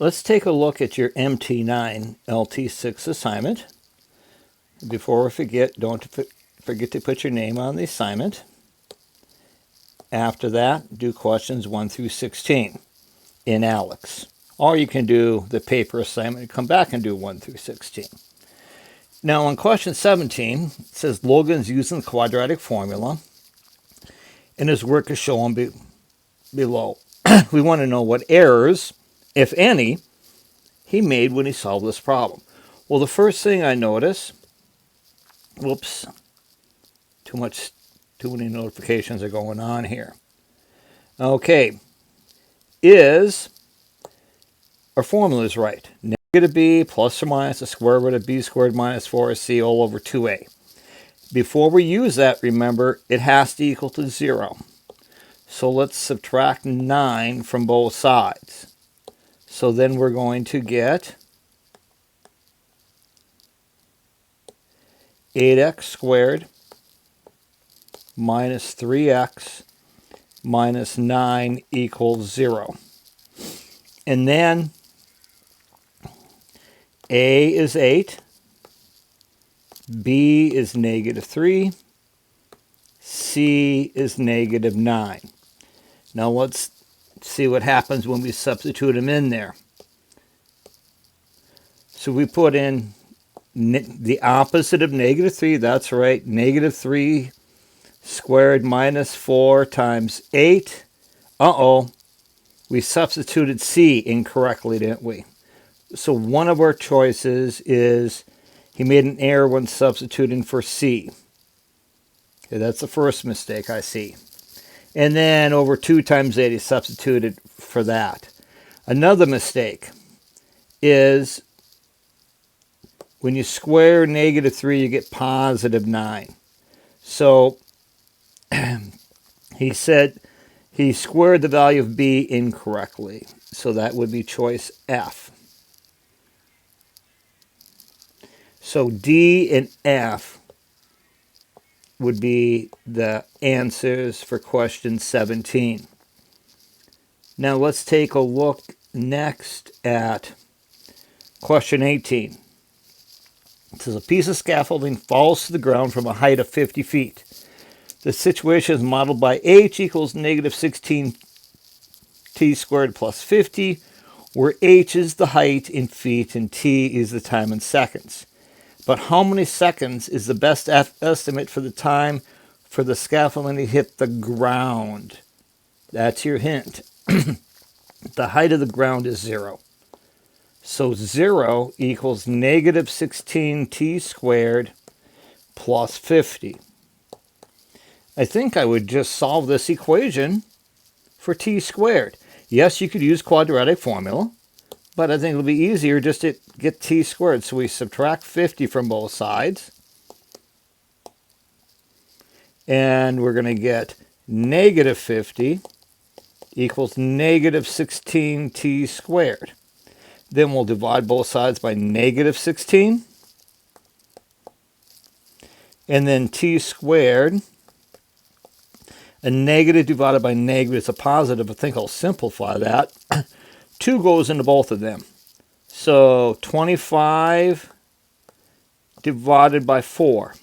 Let's take a look at your MT9 LT6 assignment. Before we forget, don't forget to put your name on the assignment. After that, do questions 1 through 16 in Alex. Or you can do the paper assignment and come back and do 1 through 16. Now on question 17, it says Logan's using the quadratic formula and his work is shown below. We want to know what errors, if any, he made when he solved this problem. Well, the first thing I notice, whoops, too many notifications are going on here. Okay, is our formula is right. Negative b plus or minus the square root of b squared minus 4ac all over 2a. Before we use that, remember, it has to equal to 0. So let's subtract 9 from both sides. So then we're going to get 8x squared minus 3x minus 9 equals 0. And then a is 8, b is negative 3, c is negative 9. Now let's see what happens when we substitute them in there. So we put in the opposite of negative 3, that's right, negative 3 squared minus 4 times 8. Uh-oh, we substituted c incorrectly, didn't we? So one of our choices is he made an error when substituting for c. Okay, that's the first mistake I see. And then over 2 times 8, he substituted for that. Another mistake is when you square negative 3, you get positive 9. So he said he squared the value of b incorrectly. So that would be choice F. So D and F would be the answers for question 17. Now let's take a look next at question 18. It says a piece of scaffolding falls to the ground from a height of 50 feet. The situation is modeled by h equals negative 16 t squared plus 50, where h is the height in feet and t is the time in seconds. But how many seconds is the best estimate for the time for the scaffolding to hit the ground? That's your hint. The height of the ground is 0. So 0 equals negative 16 t squared plus 50. I think I would just solve this equation for t squared. Yes, you could use quadratic formula, but I think it'll be easier just to get t squared. So we subtract 50 from both sides. And we're going to get negative 50 equals negative 16t squared. Then we'll divide both sides by negative 16. And then t squared. A negative divided by negative is a positive. I think I'll simplify that. 2 goes into both of them. So 25 divided by 4.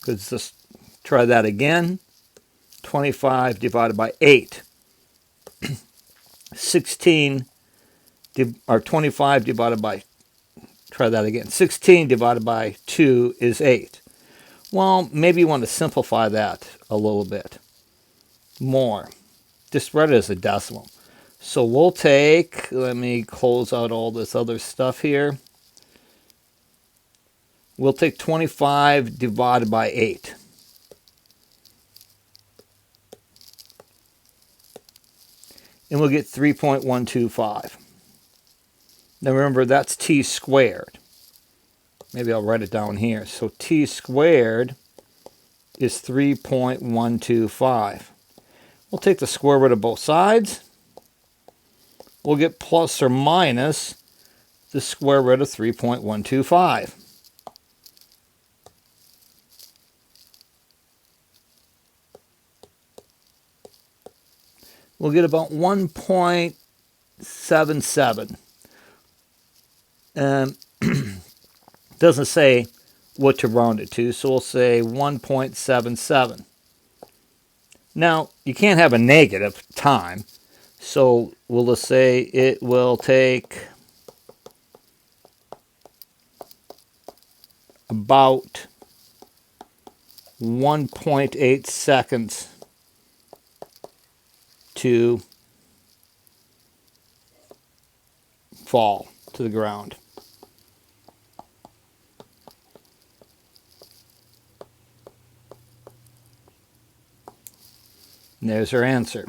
Let's just try that again. 25 divided by 8. 16, or 25 divided by, try that again. 16 divided by 2 is 8. Well, maybe you want to simplify that a little bit more. Just write it as a decimal. So we'll take, let me close out all this other stuff here. We'll take 25 divided by 8. And we'll get 3.125. Now remember, that's t squared. Maybe I'll write it down here. So t squared is 3.125. We'll take the square root of both sides. We'll get plus or minus the square root of 3.125. We'll get about 1.1 0.77. Doesn't say what to round it to, so we'll say 1.77. Now, you can't have a negative time, so we'll just say it will take about 1.8 seconds to fall to the ground. And there's our answer.